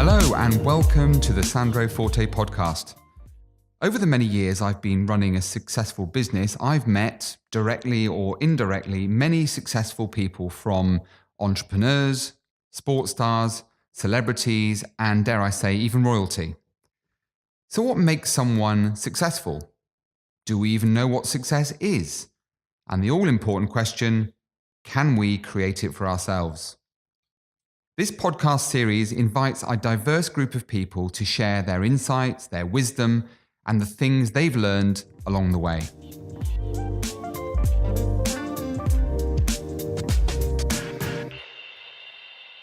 Hello and welcome to the Sandro Forte podcast. Over the many years I've been running a successful business, I've met, directly or indirectly, many successful people, from entrepreneurs, sports stars, celebrities, and dare I say, even royalty. So what makes someone successful? Do we even know what success is? And the all-important question, can we create it for ourselves? This podcast series invites a diverse group of people to share their insights, their wisdom, and the things they've learned along the way.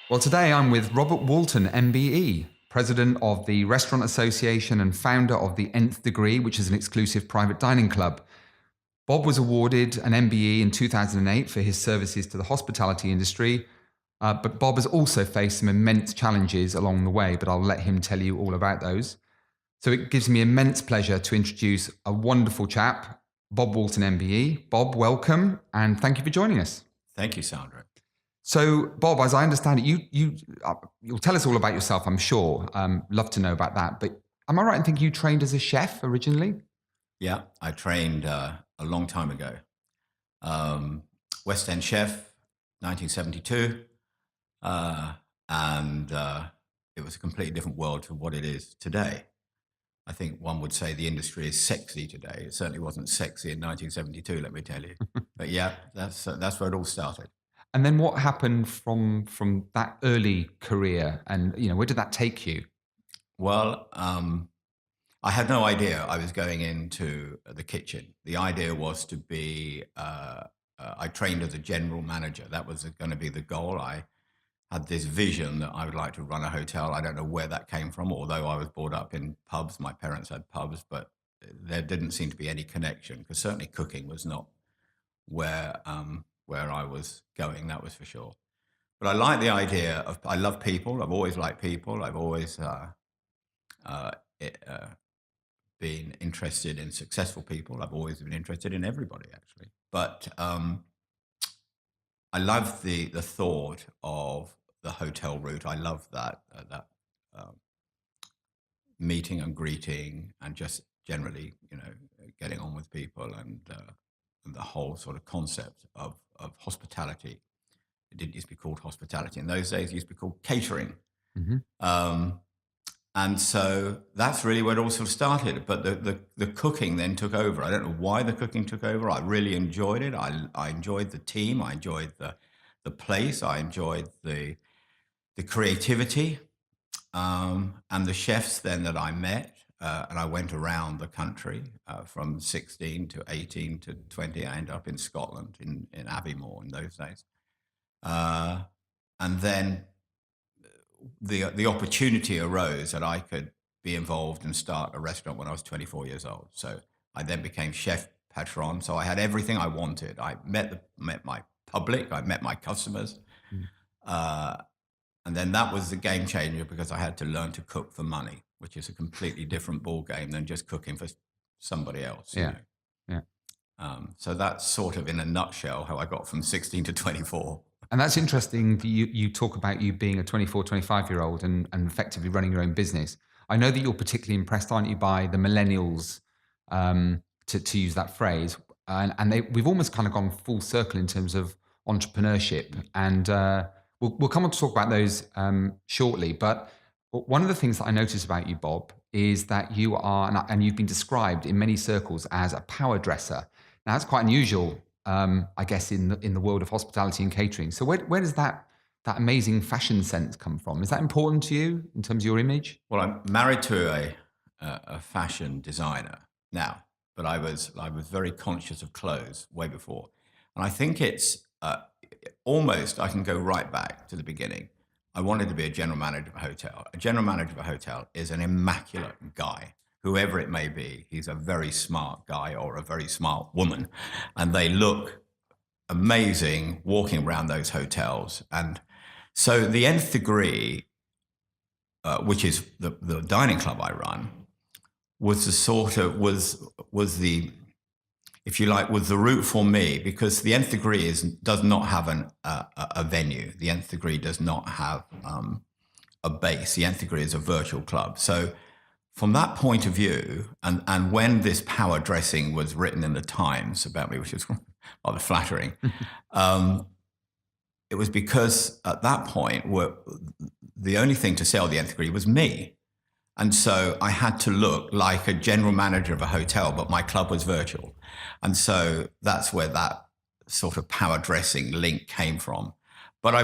Well, today I'm with Robert Walton MBE, President of the Restaurant Association and founder of the Nth Degree, which is an exclusive private dining club. Bob was awarded an MBE in 2008 for his services to the hospitality industry. But Bob has also faced some immense challenges along the way, but I'll let him tell you all about those. So it gives me immense pleasure to introduce a wonderful chap, Bob Walton MBE. Bob, welcome, and thank you for joining us. Thank you, Sandro. So, Bob, as I understand it, you'll tell us all about yourself, I'm sure. Love to know about that. But am I right in thinking you trained as a chef originally? Yeah, I trained a long time ago. West End chef, 1972. And it was a completely different world to what it is today. I think one would say the industry is sexy today. It certainly wasn't sexy in 1972, let me tell you. But yeah, that's where it all started. And then what happened from that early career, and where did that take you? Well, I had no idea I was going into the kitchen. The idea was to be, I trained as a general manager. That was going to be the goal. I had this vision that I would like to run a hotel. I don't know where that came from, although I was brought up in pubs. My parents had pubs, but there didn't seem to be any connection, because certainly cooking was not where I was going, that was for sure. But I like the idea of, I love people. I've always liked people. I've always been interested in successful people. I've always been interested in everybody, actually. But I love the thought of the hotel route. I love that meeting and greeting, and just generally, getting on with people, and the whole sort of concept of hospitality. It didn't used to be called hospitality in those days. It used to be called catering. Mm-hmm. And so that's really where it all sort of started. But the cooking then took over. I don't know why the cooking took over. I really enjoyed it. I enjoyed the team. I enjoyed the place. I enjoyed the creativity, and the chefs then that I met. And I went around the country from 16 to 18 to 20. I ended up in Scotland, in Aviemore in those days. And then the opportunity arose that I could be involved and start a restaurant when I was 24 years old. So I then became chef patron. So I had everything I wanted. I met my public, I met my customers. And then that was the game changer, because I had to learn to cook for money, which is a completely different ball game than just cooking for somebody else. Yeah. So that's sort of in a nutshell how I got from 16 to 24. And that's interesting. You talk about you being a 24, 25-year-old and effectively running your own business. I know that you're particularly impressed, aren't you, by the millennials, to use that phrase. And we've almost kind of gone full circle in terms of entrepreneurship. And we'll come on to talk about those shortly. But one of the things that I notice about you, Bob, is that you are, and you've been described in many circles as a power dresser. Now, that's quite unusual, I guess, in the world of hospitality and catering. So where does that amazing fashion sense come from? Is that important to you in terms of your image? Well, I'm married to a fashion designer now, but I was very conscious of clothes way before. And I think it's almost, I can go right back to the beginning. I wanted to be a general manager of a hotel. A general manager of a hotel is an immaculate guy. Whoever it may be, he's a very smart guy or a very smart woman, and they look amazing walking around those hotels. And so the Nth Degree, which is the dining club I run, was the sort of was the, if you like, was the route for me, because the Nth Degree does not have a venue. The Nth Degree does not have a base. The nth degree is a virtual club. So from that point of view, and when this power dressing was written in the Times about me, which is rather flattering, it was because at that point, the only thing to sell the nth degree was me. And so I had to look like a general manager of a hotel, but my club was virtual. And so that's where that sort of power dressing link came from. But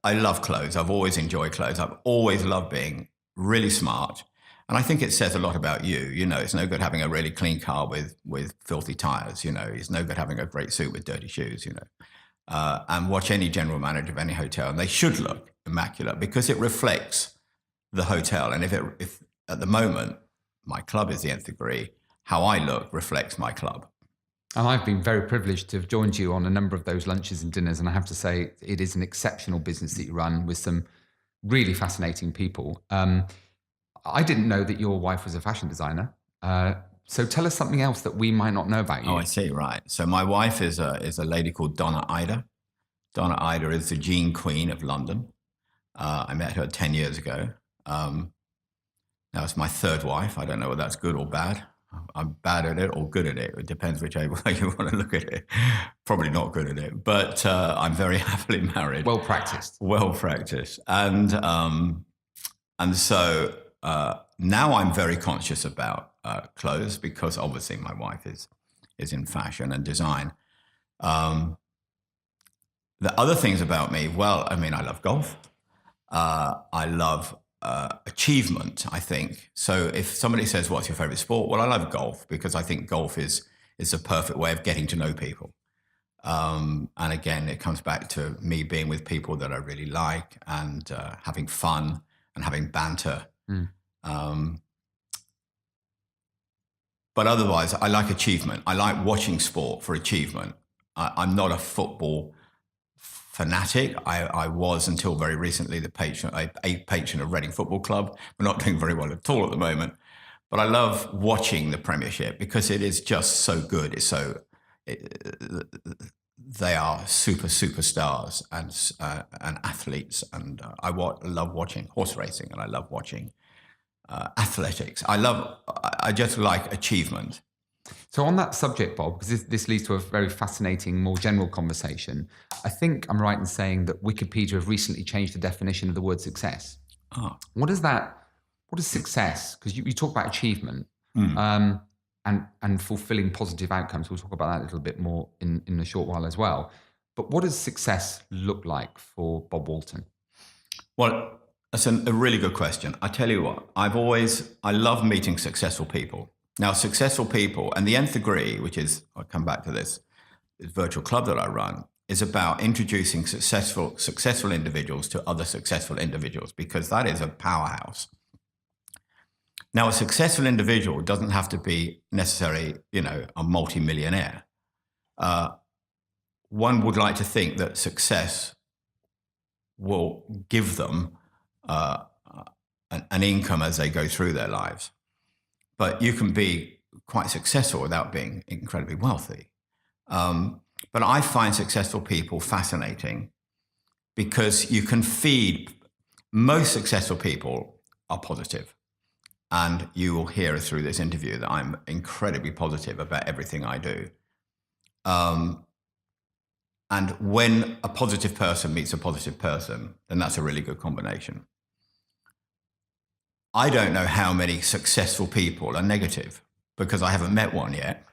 I love clothes. I've always enjoyed clothes. I've always loved being really smart. And I think it says a lot about you. You know, it's no good having a really clean car with filthy tires. You know, it's no good having a great suit with dirty shoes, you know. And watch any general manager of any hotel, and they should look immaculate because it reflects the hotel. And if at the moment, my club is the nth degree, how I look reflects my club. And I've been very privileged to have joined you on a number of those lunches and dinners. And I have to say, it is an exceptional business that you run with some really fascinating people. I didn't know that your wife was a fashion designer. So tell us something else that we might not know about you. Oh, I see. Right. So my wife is a lady called Donna Ida. Donna Ida is the jean queen of London. I met her 10 years ago. Now it's my third wife. I don't know whether that's good or bad. I'm bad at it or good at it. It depends which way you want to look at it. Probably not good at it, but I'm very happily married. Well practiced. Well practiced. And so now I'm very conscious about clothes because obviously my wife is in fashion and design. The other things about me, well, I mean, I love golf. I love achievement, I think. So if somebody says, what's your favorite sport? Well, I love golf because I think golf is a perfect way of getting to know people. And again, it comes back to me being with people that I really like and having fun and having banter. But otherwise, I like achievement. I like watching sport for achievement. I'm not a football fanatic. I was until very recently a patron of Reading Football Club. We're not doing very well at all at the moment. But I love watching the Premiership because it is just so good. They are superstars and athletes. And I love watching horse racing and I love watching athletics. I just like achievement. So on that subject, Bob, because this leads to a very fascinating, more general conversation, I think I'm right in saying that Wikipedia have recently changed the definition of the word success. Oh. What is success? Because you talk about achievement and fulfilling positive outcomes. We'll talk about that a little bit more in a short while as well. But what does success look like for Bob Walton? Well, that's a really good question. I tell you what, I love meeting successful people. Now, successful people, and the nth degree, which is, I'll come back to this virtual club that I run, is about introducing successful individuals to other successful individuals, because that is a powerhouse. Now, a successful individual doesn't have to be necessarily, a multimillionaire. One would like to think that success will give them an income as they go through their lives. But you can be quite successful without being incredibly wealthy. But I find successful people fascinating because you can feed. Most successful people are positive. And you will hear through this interview that I'm incredibly positive about everything I do. And when a positive person meets a positive person, then that's a really good combination. I don't know how many successful people are negative because I haven't met one yet.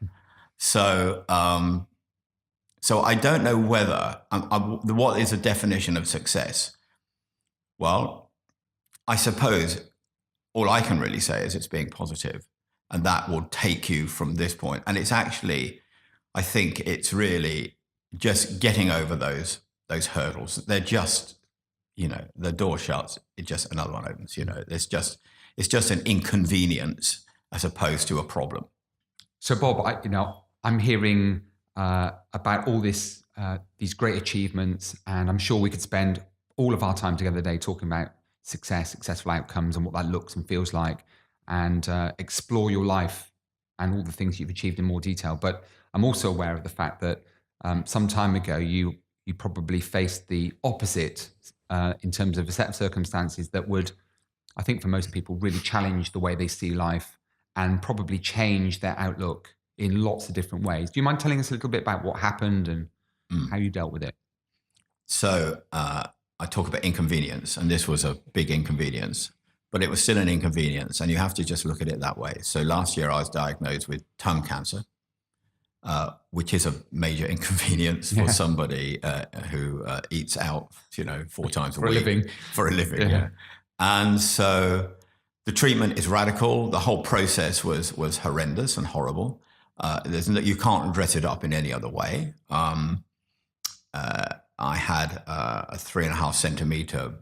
So I don't know whether, what is the definition of success? Well, I suppose all I can really say is it's being positive, and that will take you from this point. And it's actually, I think it's really just getting over those hurdles. They're just, the door shuts, it just another one opens. It's just an inconvenience as opposed to a problem. So, Bob, I'm hearing about all this, these great achievements, and I'm sure we could spend all of our time together today talking about successful outcomes and what that looks and feels like, and explore your life and all the things you've achieved in more detail. But I'm also aware of the fact that some time ago you probably faced the opposite in terms of a set of circumstances that would I think for most people, really challenged the way they see life and probably changed their outlook in lots of different ways. Do you mind telling us a little bit about what happened and how you dealt with it? So I talk about inconvenience, and this was a big inconvenience, but it was still an inconvenience, and you have to just look at it that way. So last year I was diagnosed with tongue cancer, which is a major inconvenience for somebody who eats out, 4 times a week for a living. Yeah. And so the treatment is radical. The whole process was horrendous and horrible. You can't dress it up in any other way. I had a 3.5 centimeter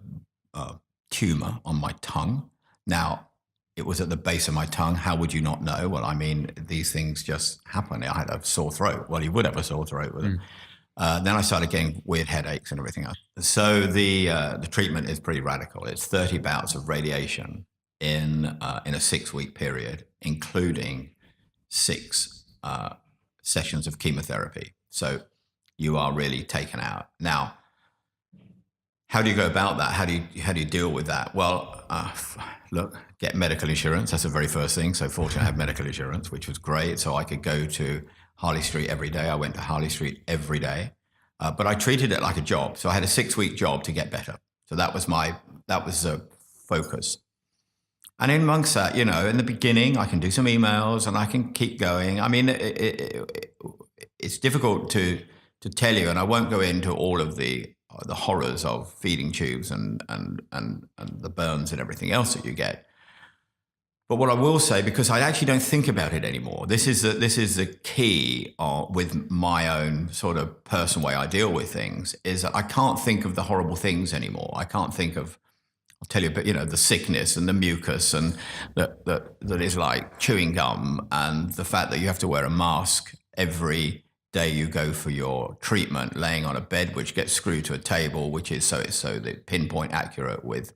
tumor on my tongue. Now, it was at the base of my tongue. How would you not know? Well, I mean, these things just happen. I had a sore throat. Well, you would have a sore throat with it. Then I started getting weird headaches and everything else. So the treatment is pretty radical. It's 30 bouts of radiation in a 6-week period, including 6 sessions of chemotherapy. So you are really taken out. Now, how do you go about that? How do you deal with that? Well, look, get medical insurance. That's the very first thing. So fortunately, I have medical insurance, which was great. So I could go to Harley Street every day. I went to Harley Street every day, but I treated it like a job. So I had a 6-week job to get better. So that was the focus. And in amongst that, in the beginning, I can do some emails and I can keep going. I mean, it's difficult to tell you, and I won't go into all of the horrors of feeding tubes and the burns and everything else that you get. But what I will say, because I actually don't think about it anymore, this is the key with my own sort of personal way I deal with things, is that I can't think of the horrible things anymore. I can't think of, I'll tell you, but the sickness and the mucus and that is like chewing gum, and the fact that you have to wear a mask every day you go for your treatment, laying on a bed which gets screwed to a table, which is so that pinpoint accurate with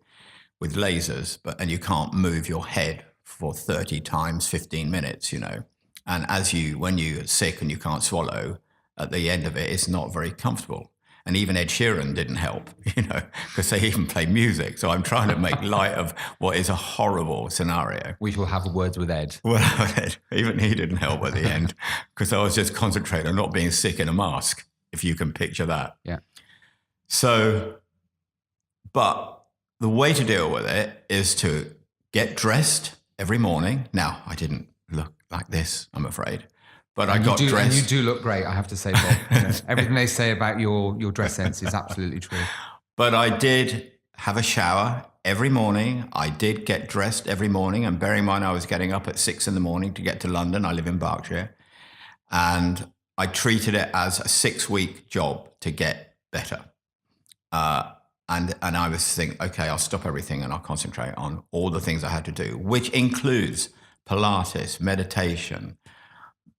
lasers, and you can't move your head for 30 times 15 minutes, and when you're sick and you can't swallow, at the end of it, it's not very comfortable. And even Ed Sheeran didn't help, because they even play music. So I'm trying to make light of what is a horrible scenario. We shall have words with Ed. Well, even he didn't help at the end, because I was just concentrating on not being sick in a mask, if you can picture that. Yeah. So, but the way to deal with it is to get dressed every morning. Now, I didn't look like this, I'm afraid. But I got dressed. And you do look great, I have to say, Bob. Everything they say about your dress sense is absolutely true. But I did have a shower every morning. I did get dressed every morning. And bearing in mind, I was getting up at 6 a.m. to get to London. I live in Berkshire. And I treated it as a 6-week job to get better. And I was thinking, okay, I'll stop everything and I'll concentrate on all the things I had to do, which includes Pilates, meditation,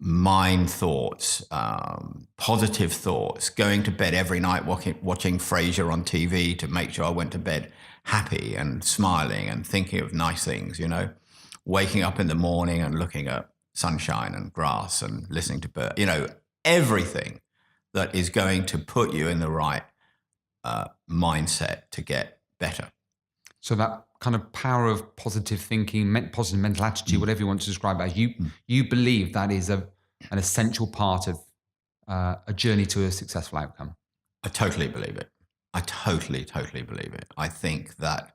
mind thoughts, positive thoughts, going to bed every night watching Frasier on TV to make sure I went to bed happy and smiling and thinking of nice things, waking up in the morning and looking at sunshine and grass and listening to birds, everything that is going to put you in the right mindset to get better. So that kind of power of positive thinking, positive mental attitude, whatever you want to describe it as, you believe that is an essential part of a journey to a successful outcome. I totally believe it. I totally believe it. I think that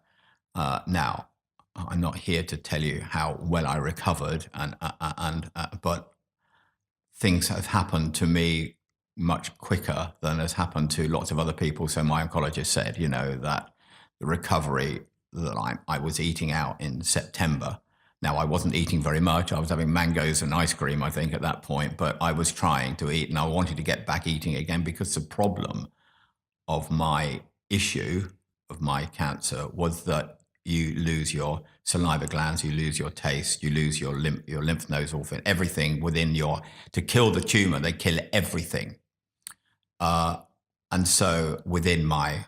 now I'm not here to tell you how well I recovered, but things have happened to me much quicker than has happened to lots of other people. So my oncologist said, that the recovery that I was eating out in September. Now, I wasn't eating very much. I was having mangoes and ice cream, I think, at that point, but I was trying to eat and I wanted to get back eating again, because the problem of my issue, of my cancer, was that you lose your saliva glands, you lose your taste, you lose your lymph nodes, everything within to kill the tumor, they kill everything. And so within my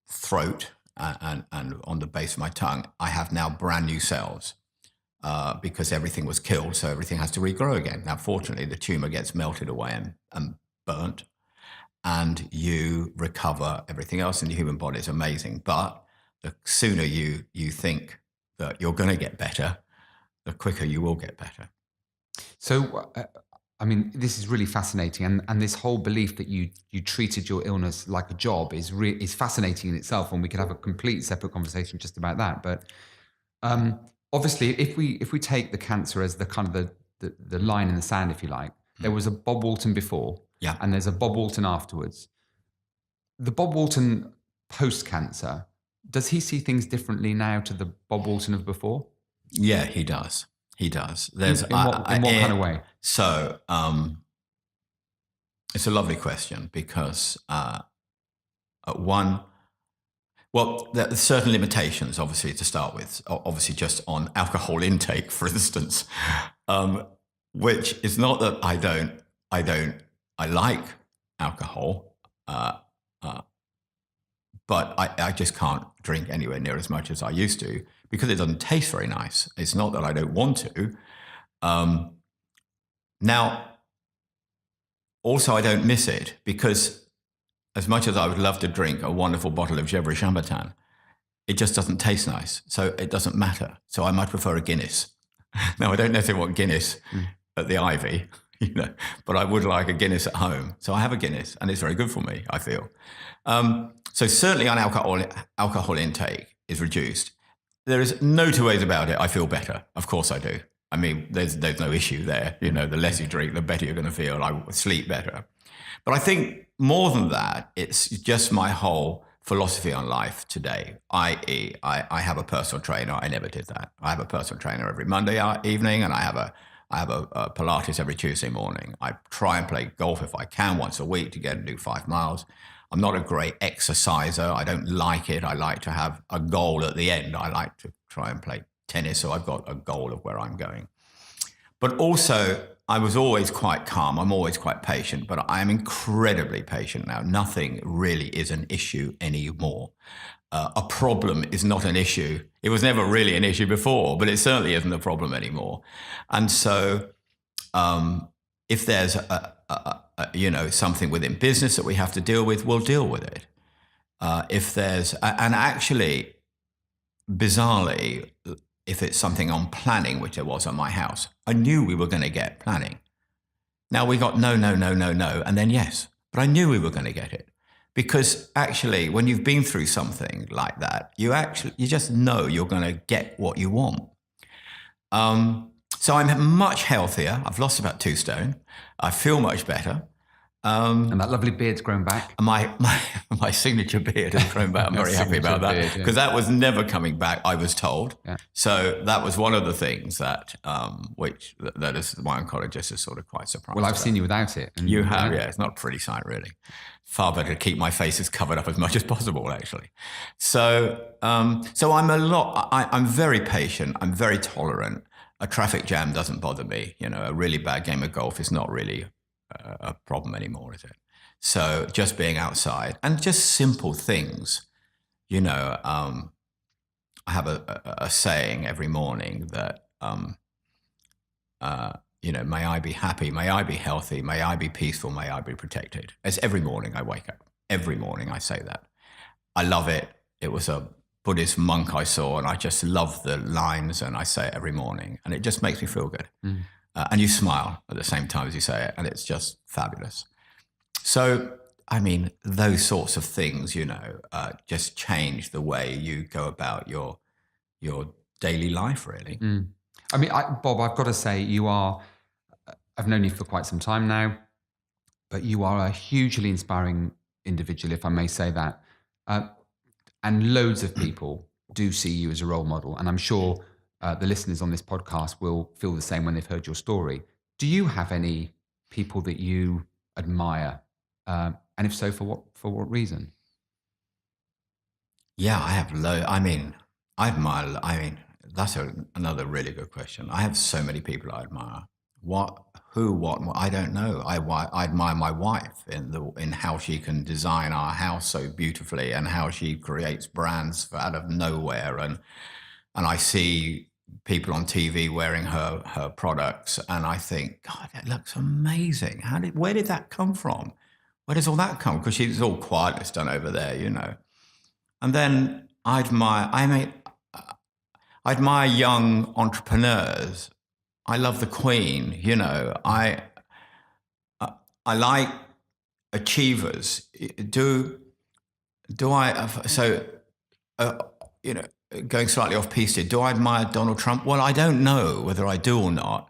throat and on the base of my tongue, I have now brand new cells because everything was killed, so everything has to regrow again. Now, fortunately, the tumor gets melted away and burnt, and you recover everything else in the human body. It's amazing. But the sooner you think that you're going to get better, the quicker you will get better. So, I mean, this is really fascinating, and this whole belief that you treated your illness like a job is fascinating in itself, and we could have a complete separate conversation just about that. But obviously, if we take the cancer as the kind of the line in the sand, if you like, there was a Bob Walton before, Yeah. and there's a Bob Walton afterwards. The Bob Walton post-cancer, does he see things differently now to the Bob Walton of before? Yeah, he does. He does. There's In what kind of way? So it's a lovely question because there are certain limitations, obviously, to start with. Obviously, just on alcohol intake, for instance, which is not that I like alcohol, but I just can't drink anywhere near as much as I used to because it doesn't taste very nice. It's not that I don't want to. Now, also, I don't miss it because as much as I would love to drink a wonderful bottle of Gevrey Chambertin, it just doesn't taste nice. So it doesn't matter. So I might prefer a Guinness. Now, I don't necessarily want Guinness at the Ivy, but I would like a Guinness at home. So I have a Guinness, and it's very good for me, I feel. So certainly on alcohol intake is reduced. There is no two ways about it. I feel better. Of course I do. I mean, there's no issue there. The less you drink, the better you're going to feel. I sleep better. But I think more than that, it's just my whole philosophy on life today, i.e. I have a personal trainer. I never did that. I have a personal trainer every Monday evening, and I have a Pilates every Tuesday morning. I try and play golf if I can once a week to get and do 5 miles. I'm not a great exerciser. I don't like it. I like to have a goal at the end. I like to try and play tennis, so I've got a goal of where I'm going. But also, I was always quite calm. I'm always quite patient, but I am incredibly patient now. Nothing really is an issue anymore. A problem is not an issue. It was never really an issue before, but it certainly isn't a problem anymore. And so if there's something within business that we have to deal with, we'll deal with it. And actually, bizarrely, if it's something on planning, which there was on my house, I knew we were going to get planning. Now we got no, and then yes, but I knew we were going to get it. Because actually, when you've been through something like that, you just know you're going to get what you want. So I'm much healthier. I've lost about 2 stone. I feel much better. And that lovely beard's grown back. My signature beard has grown back. I'm very happy about that because that was never coming back, I was told. Yeah. So that was one of the things that is my oncologist is sort of quite surprised. Well, I've seen you without it. And you have, yeah. It's not a pretty sight, really. Far better to keep my face covered up as much as possible, actually. So I'm very patient. I'm very tolerant. A traffic jam doesn't bother me. A really bad game of golf is not really a problem anymore, is it? So just being outside and just simple things, I have a saying every morning that, may I be happy, may I be healthy, may I be peaceful, may I be protected. It's every morning I wake up. Every morning I say that. I love it. It was a Buddhist monk I saw, and I just love the lines, and I say it every morning, and it just makes me feel good. And you smile at the same time as you say it, and it's just fabulous. So, I mean, those sorts of things, just change the way you go about your daily life, really. I mean, Bob, I've got to say, I've known you for quite some time now, but you are a hugely inspiring individual, if I may say that. And loads of people do see you as a role model. And I'm sure the listeners on this podcast will feel the same when they've heard your story. Do you have any people that you admire? And if so, for what reason? Yeah, I have that's another really good question. I have so many people I admire. What, I don't know. I admire my wife in how she can design our house so beautifully and how she creates brands out of nowhere. And I see people on TV wearing her products, and I think, God, that looks amazing. Where did that come from? Where does all that come? Because she's all quietness done over there, And then I admire young entrepreneurs. I love the Queen. I like achievers. Do I? So, going slightly off piece here. Do I admire Donald Trump? Well, I don't know whether I do or not.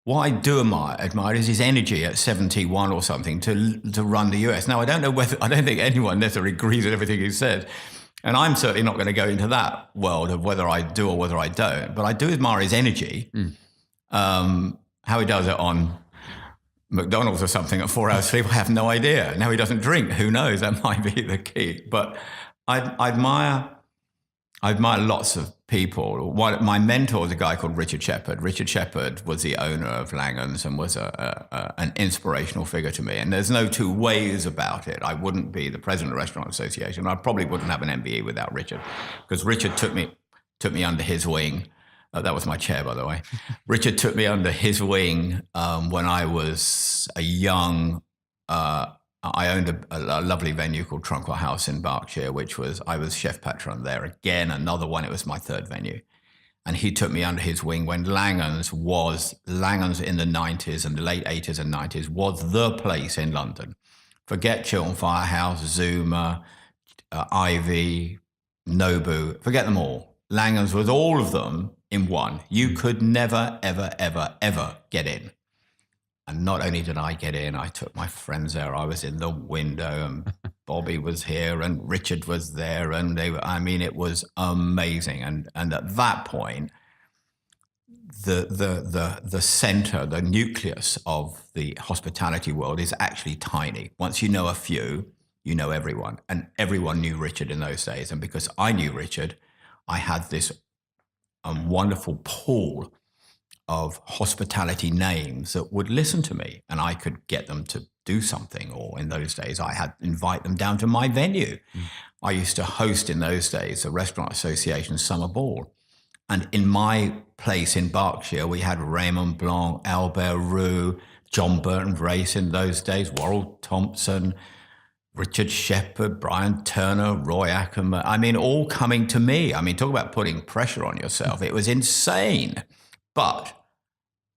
What I do admire is his energy at 71 or something to run the US. Now, I don't think anyone necessarily agrees with everything he says. And I'm certainly not going to go into that world of whether I do or whether I don't. But I do admire his energy. How he does it on McDonald's or something at 4 hours sleep, I have no idea. Now he doesn't drink. Who knows? That might be the key. But I admire lots of people. My mentor was a guy called Richard Shepherd. Richard Shepherd was the owner of Langhans and was an inspirational figure to me. And there's no two ways about it. I wouldn't be the president of the Restaurant Association. I probably wouldn't have an MBE without Richard, because Richard took me under his wing. That was my chair, by the way. Richard took me under his wing when I was a young. I owned a lovely venue called Trunkwell House in Berkshire, I was chef patron there. Again, another one. It was my third venue, and he took me under his wing when Langhans in the 90s and the late 80s and 90s was the place in London. Forget Chiltern Firehouse, Zuma, Ivy, Nobu. Forget them all. Langhans was all of them in one. You could never, ever, ever, ever get in. And not only did I get in, I took my friends there. I was in the window, and Bobby was here, and Richard was there, and it was amazing. And at that point, the center, the nucleus of the hospitality world is actually tiny. Once you know a few, you know everyone. And everyone knew Richard in those days. And because I knew Richard, I had this wonderful pool of hospitality names that would listen to me, and I could get them to do something. Or in those days, I had invite them down to my venue. I used to host in those days the Restaurant Association Summer Ball. And in my place in Berkshire, we had Raymond Blanc, Albert Roux, John Burton Race in those days, Worrell Thompson, Richard Shepherd, Brian Turner, Roy Ackerman. All coming to me. Talk about putting pressure on yourself. It was insane. But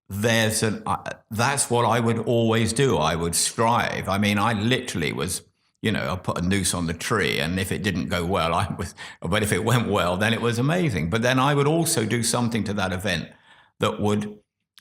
that's what I would always do. I would strive. I literally was, I put a noose on the tree, and if it didn't go well, but if it went well, then it was amazing. But then I would also do something to that event that would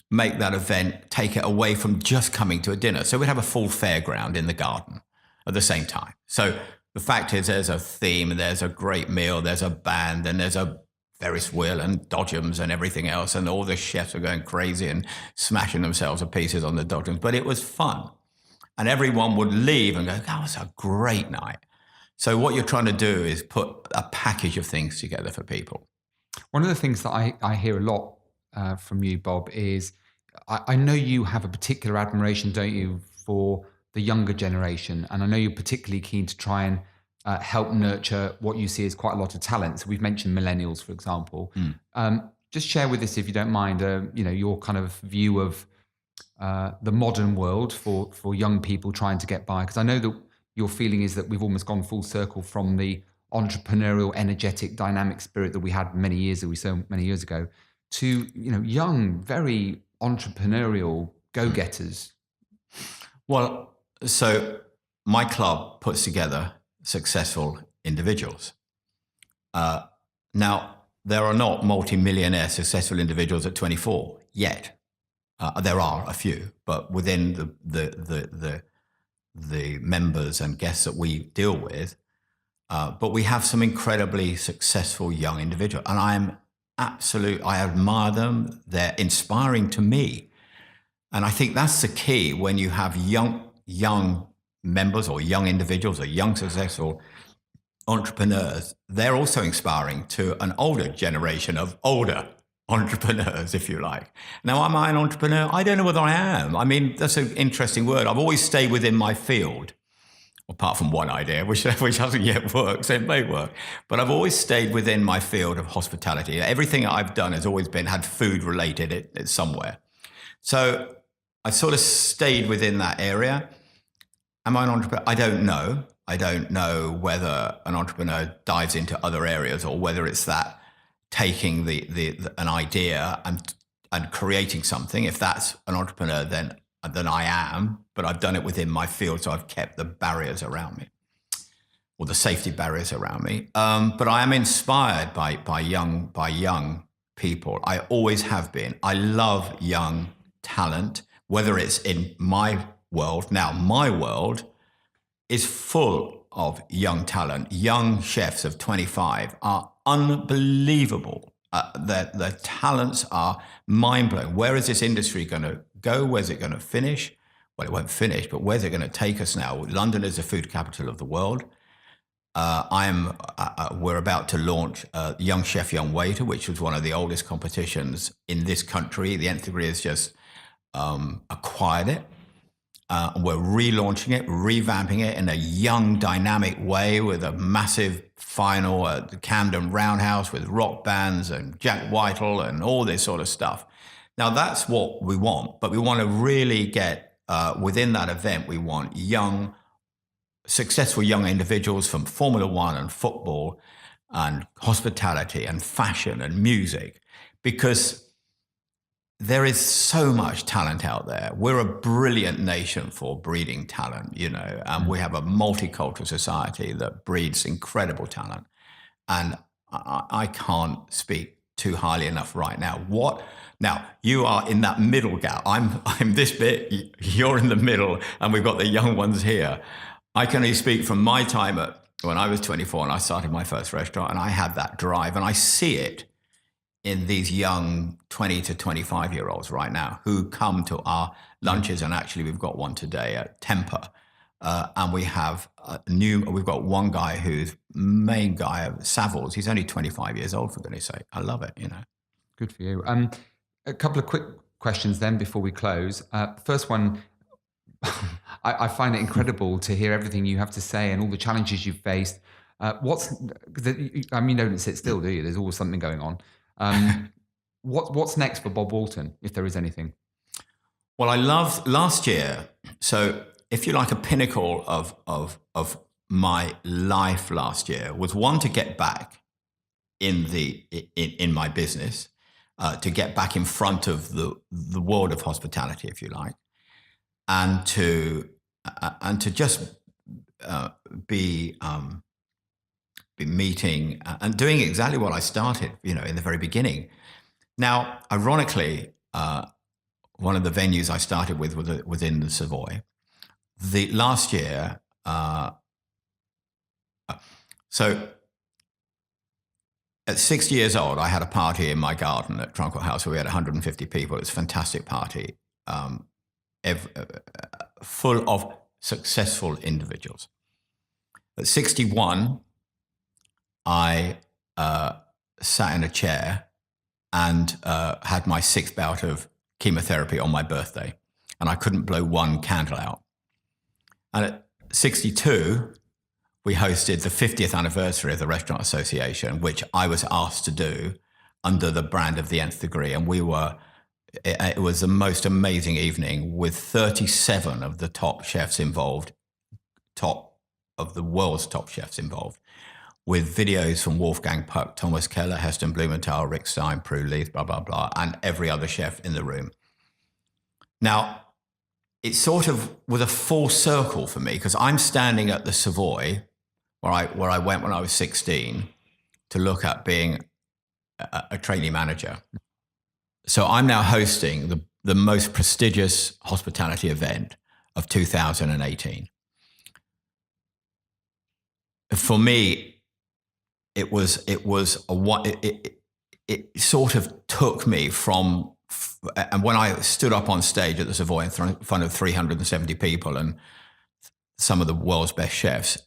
make that event, take it away from just coming to a dinner. So we'd have a full fairground in the garden at the same time. So the fact is, there's a theme, there's a great meal, there's a band, and there's a Ferris wheel and dodgems and everything else, and all the chefs are going crazy and smashing themselves to pieces on the dodgems. But it was fun, and everyone would leave and go, "That was a great night." So what you're trying to do is put a package of things together for people. One of the things that I hear a lot from you, Bob, is I know you have a particular admiration, don't you, for the younger generation, and I know you're particularly keen to try and help nurture what you see as quite a lot of talent. So we've mentioned millennials, for example. Just share with us, if you don't mind, your kind of view of the modern world for young people trying to get by. Because I know that your feeling is that we've almost gone full circle from the entrepreneurial, energetic, dynamic spirit that we had many years ago to young, very entrepreneurial go-getters. Well, so my club puts together successful individuals. Now, there are not multi-millionaire successful individuals at 24 yet. There are a few, but within the members and guests that we deal with, but we have some incredibly successful young individuals, and I admire them. They're inspiring to me, and I think that's the key when you have young members or young individuals or young successful entrepreneurs. They're also inspiring to an older generation of older entrepreneurs, if you like. Now, am I an entrepreneur? I don't know whether I am. That's an interesting word. I've always stayed within my field, apart from one idea, which hasn't yet worked, so it may work. But I've always stayed within my field of hospitality. Everything I've done has always had food related somewhere. So I sort of stayed within that area. Am I an entrepreneur? I don't know. I don't know whether an entrepreneur dives into other areas or whether it's that taking an idea and creating something. If that's an entrepreneur, then I am, but I've done it within my field, so I've kept the barriers around me, or the safety barriers around me. But I am inspired by young people. I always have been. I love young talent, whether it's in my world. Now, my world is full of young talent. Young chefs of 25 are unbelievable. Their talents are mind-blowing. Where is this industry going to go? Where's it going to finish? Well, it won't finish, but where's it going to take us now? London is the food capital of the world. We're about to launch Young Chef, Young Waiter, which was one of the oldest competitions in this country. The Nth Degree has just acquired it. We're relaunching it, revamping it in a young, dynamic way with a massive final at the Camden Roundhouse with rock bands and Jack Whitehall and all this sort of stuff. Now, that's what we want, but we want to really get within that event, we want successful young individuals from Formula One and football and hospitality and fashion and music, because there is so much talent out there. We're a brilliant nation for breeding talent, and we have a multicultural society that breeds incredible talent. And I can't speak too highly enough right now. Now, you are in that middle gap. I'm this bit, you're in the middle, and we've got the young ones here. I can only speak from my time when I was 24 and I started my first restaurant, and I had that drive, and I see it in these young 20 to 25-year-olds right now who come to our lunches. And actually, we've got one today at Temper. And we have we've got one guy who's main guy of Savills. He's only 25 years old, for goodness sake. I love it, Good for you. A couple of quick questions then before we close. First one, I find it incredible to hear everything you have to say and all the challenges you've faced. You don't sit still, do you? There's always something going on. What's next for Bob Walton, if there is anything? Well, I loved last year. So if you like, a pinnacle of my life last year was one, to get back in my business, to get back in front of the world of hospitality, if you like, and to just be meeting and doing exactly what I started, in the very beginning. Now, ironically, one of the venues I started with was within the Savoy. The last year, so at 60 years old, I had a party in my garden at Trunkel House where we had 150 people. It was a fantastic party, full of successful individuals. At 61, I sat in a chair and had my 6th bout of chemotherapy on my birthday, and I couldn't blow one candle out. And at 62, we hosted the 50th anniversary of the Restaurant Association, which I was asked to do under the brand of the Nth Degree. And it was the most amazing evening with 37 of the top chefs involved, top of the world's top chefs involved, with videos from Wolfgang Puck, Thomas Keller, Heston Blumenthal, Rick Stein, Prue Leith, blah, blah, blah, and every other chef in the room. Now, it sort of was a full circle for me, because I'm standing at the Savoy, where I went when I was 16 to look at being a trainee manager. So I'm now hosting the most prestigious hospitality event of 2018. For me, it sort of took me from, and when I stood up on stage at the Savoy in front of 370 people and some of the world's best chefs,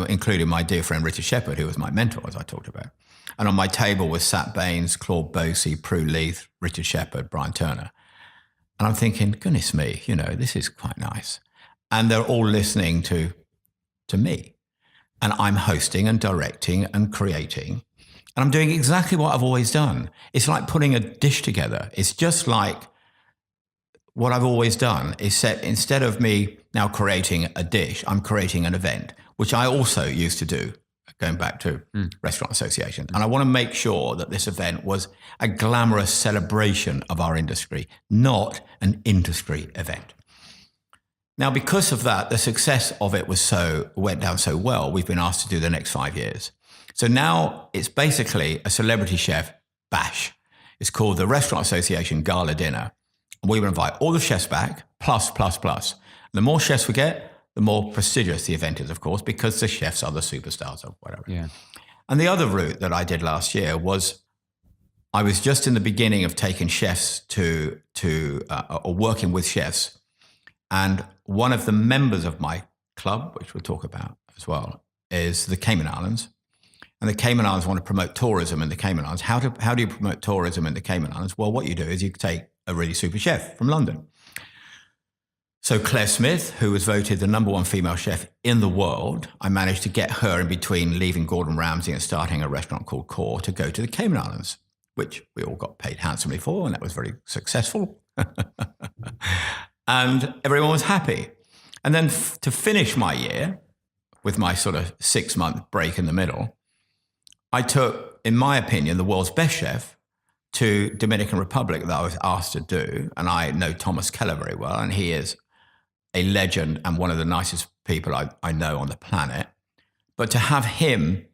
including my dear friend Richard Shepherd, who was my mentor, as I talked about. And on my table was Sat Baines, Claude Bosi, Prue Leith, Richard Shepherd, Brian Turner. And I'm thinking, goodness me, this is quite nice. And they're all listening to me. And I'm hosting and directing and creating. And I'm doing exactly what I've always done. It's like putting a dish together. It's just like what I've always done is set, instead of me now creating a dish, I'm creating an event, which I also used to do, going back to Restaurant Association. And I want to make sure that this event was a glamorous celebration of our industry, not an industry event. Now, because of that, the success of it went down so well, we've been asked to do the next 5 years. So now it's basically a celebrity chef bash. It's called the Restaurant Association Gala Dinner. We will invite all the chefs back, plus. The more chefs we get, the more prestigious the event is, of course, because the chefs are the superstars or whatever. Yeah. And the other route that I did last year was, I was just in the beginning of taking chefs or working with chefs. And one of the members of my club, which we'll talk about as well, is the Cayman Islands. And the Cayman Islands want to promote tourism in the Cayman Islands. How do you promote tourism in the Cayman Islands? Well, what you do is you take a really super chef from London. So Claire Smith, who was voted the #1 female chef in the world, I managed to get her in between leaving Gordon Ramsay and starting a restaurant called Core to go to the Cayman Islands, which we all got paid handsomely for, and that was very successful. And everyone was happy. And then to finish my year, with my sort of 6-month break in the middle, I took, in my opinion, the world's best chef to Dominican Republic that I was asked to do. And I know Thomas Keller very well, and he is a legend and one of the nicest people I know on the planet. But to have him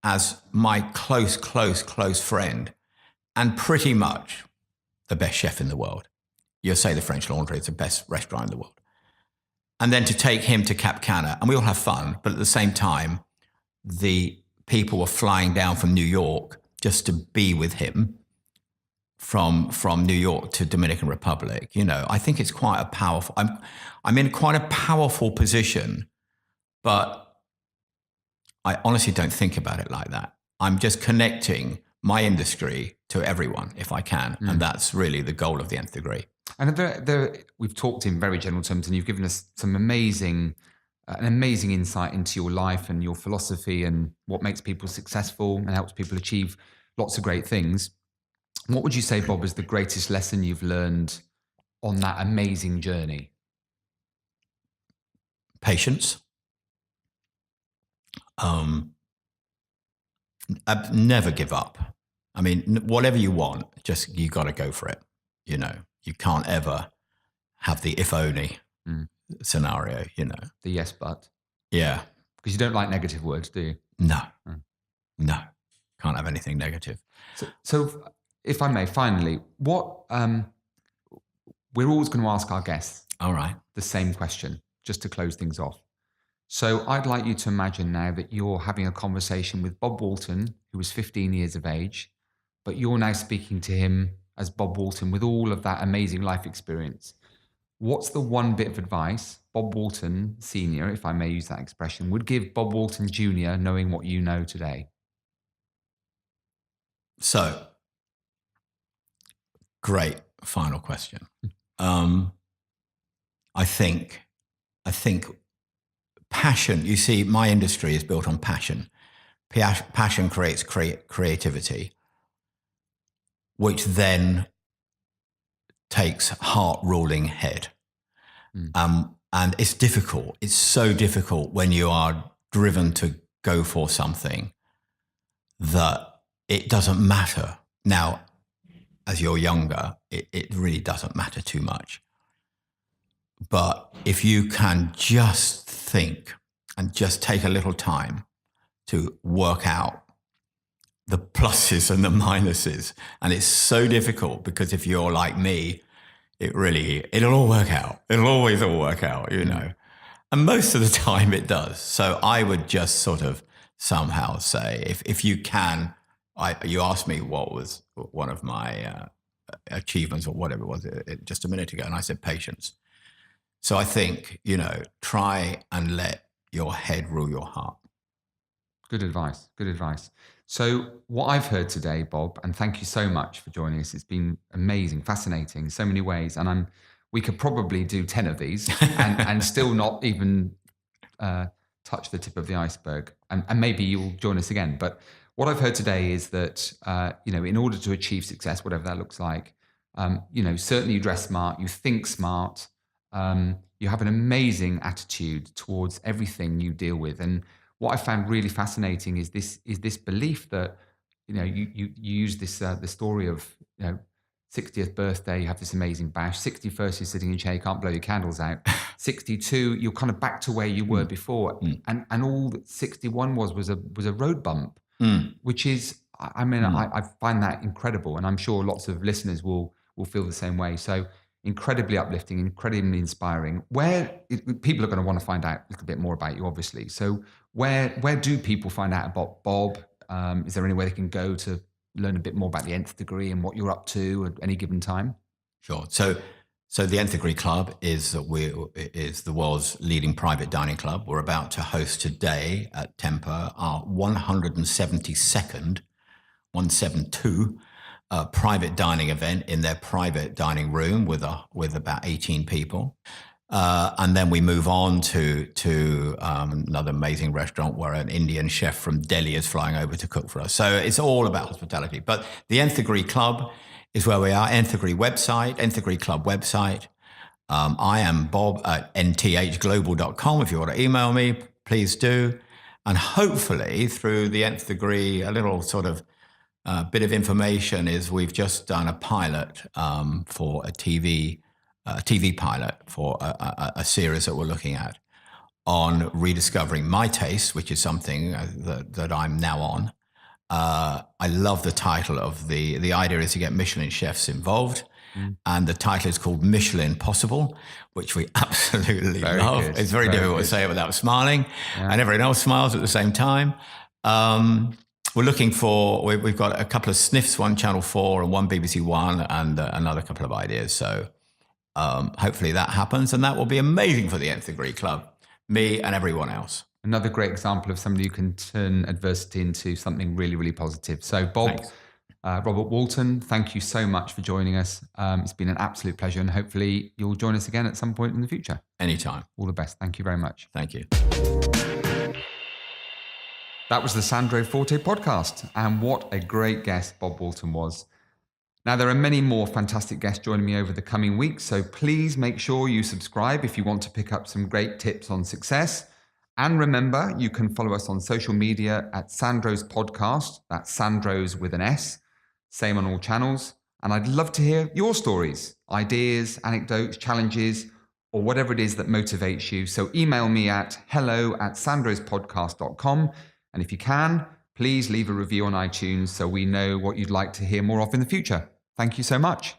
as my close friend, and pretty much the best chef in the world. You'll say the French Laundry is the best restaurant in the world. And then to take him to Cap Cana, and we all have fun, but at the same time, the people were flying down from New York just to be with him from New York to Dominican Republic. You know, I think it's quite a powerful, I'm in quite a powerful position, but I honestly don't think about it like that. I'm just connecting my industry to everyone if I can. And that's really the goal of the Nth Degree. And we've talked in very general terms, and you've given us some amazing insight into your life and your philosophy and what makes people successful and helps people achieve lots of great things. What would you say, Bob, is the greatest lesson you've learned on that amazing journey? Patience. Never give up. I mean, whatever you want, you got to go for it. You know, you can't ever have the if only scenario, you know. The yes, but. Yeah. Because you don't like negative words, do you? No. No. Can't have anything negative. So if I may, finally, what we're always going to ask our guests All right. the same question, just to close things off. So I'd like you to imagine now that you're having a conversation with Bob Walton, who was 15 years of age, but you're now speaking to him as Bob Walton with all of that amazing life experience. What's the one bit of advice Bob Walton Sr., if I may use that expression, would give Bob Walton Jr., knowing what you know today? So, great final question. I think passion, you see, my industry is built on passion. Passion creates creativity, which then takes heart ruling head. And it's difficult. It's so difficult when you are driven to go for something that it doesn't matter. Now, as you're younger, it really doesn't matter too much. But if you can just think and just take a little time to work out the pluses and the minuses, and it's so difficult because if you're like me, it'll all work out. It'll always all work out, you know. And most of the time it does. So I would just sort of somehow say, if you can, you asked me what was one of my achievements or whatever it was just a minute ago, and I said patience. So I think, you know, try and let your head rule your heart. Good advice. Good advice. So what I've heard today, Bob, and thank you so much for joining us. It's been amazing, fascinating in so many ways. And we could probably do 10 of these and still not even touch the tip of the iceberg. And maybe you'll join us again. But what I've heard today is that, you know, in order to achieve success, whatever that looks like, Certainly you dress smart, you think smart, you have an amazing attitude towards everything you deal with. And what I found really fascinating is this belief that, you use this the story of, 60th birthday, you have this amazing bash. 61st, you're sitting in a chair, you can't blow your candles out. 62, you're kind of back to where you were before. And all that 61 was a road bump, which is, I find that incredible. And I'm sure lots of listeners will feel the same way. So incredibly uplifting, incredibly inspiring. People are going to want to find out a little bit more about you, obviously. So where do people find out about Bob? Is there anywhere they can go to learn a bit more about the Nth Degree and what you're up to at any given time? Sure. So the Nth Degree Club is the world's leading private dining club. We're about to host today at Temper our 172nd private dining event in their private dining room with about 18 people. And then we move on to another amazing restaurant where an Indian chef from Delhi is flying over to cook for us. So it's all about hospitality. But the Nth Degree Club is where we are. Nth Degree website, Nth Degree Club website. I am Bob at nthglobal.com. If you want to email me, please do. And hopefully through the Nth Degree, a little sort of bit of information is we've just done a pilot for a TV pilot for a series that we're looking at on rediscovering my taste, which is something that I'm now on. I love the title of the idea is to get Michelin chefs involved. And the title is called Michelin Possible, which we absolutely love. Good. It's very difficult to say it without smiling. Yeah. And everyone else smiles at the same time. We're looking for, we've got a couple of sniffs, one Channel 4 and one BBC One, and another couple of ideas. So hopefully that happens, and that will be amazing for the Nth Degree Club, me and everyone else. Another great example of somebody who can turn adversity into something really, really positive. So Bob, Robert Walton, thank you so much for joining us. It's been an absolute pleasure, and hopefully you'll join us again at some point in the future. Anytime. All the best. Thank you very much. Thank you. That was the Sandro Forte podcast, and what a great guest Bob Walton was. Now, there are many more fantastic guests joining me over the coming weeks, so please make sure you subscribe if you want to pick up some great tips on success. And remember, you can follow us on social media at Sandro's Podcast. That's Sandro's with an S. Same on all channels. And I'd love to hear your stories, ideas, anecdotes, challenges, or whatever it is that motivates you. So email me at hello@sandrospodcast.com. And if you can, please leave a review on iTunes so we know what you'd like to hear more of in the future. Thank you so much.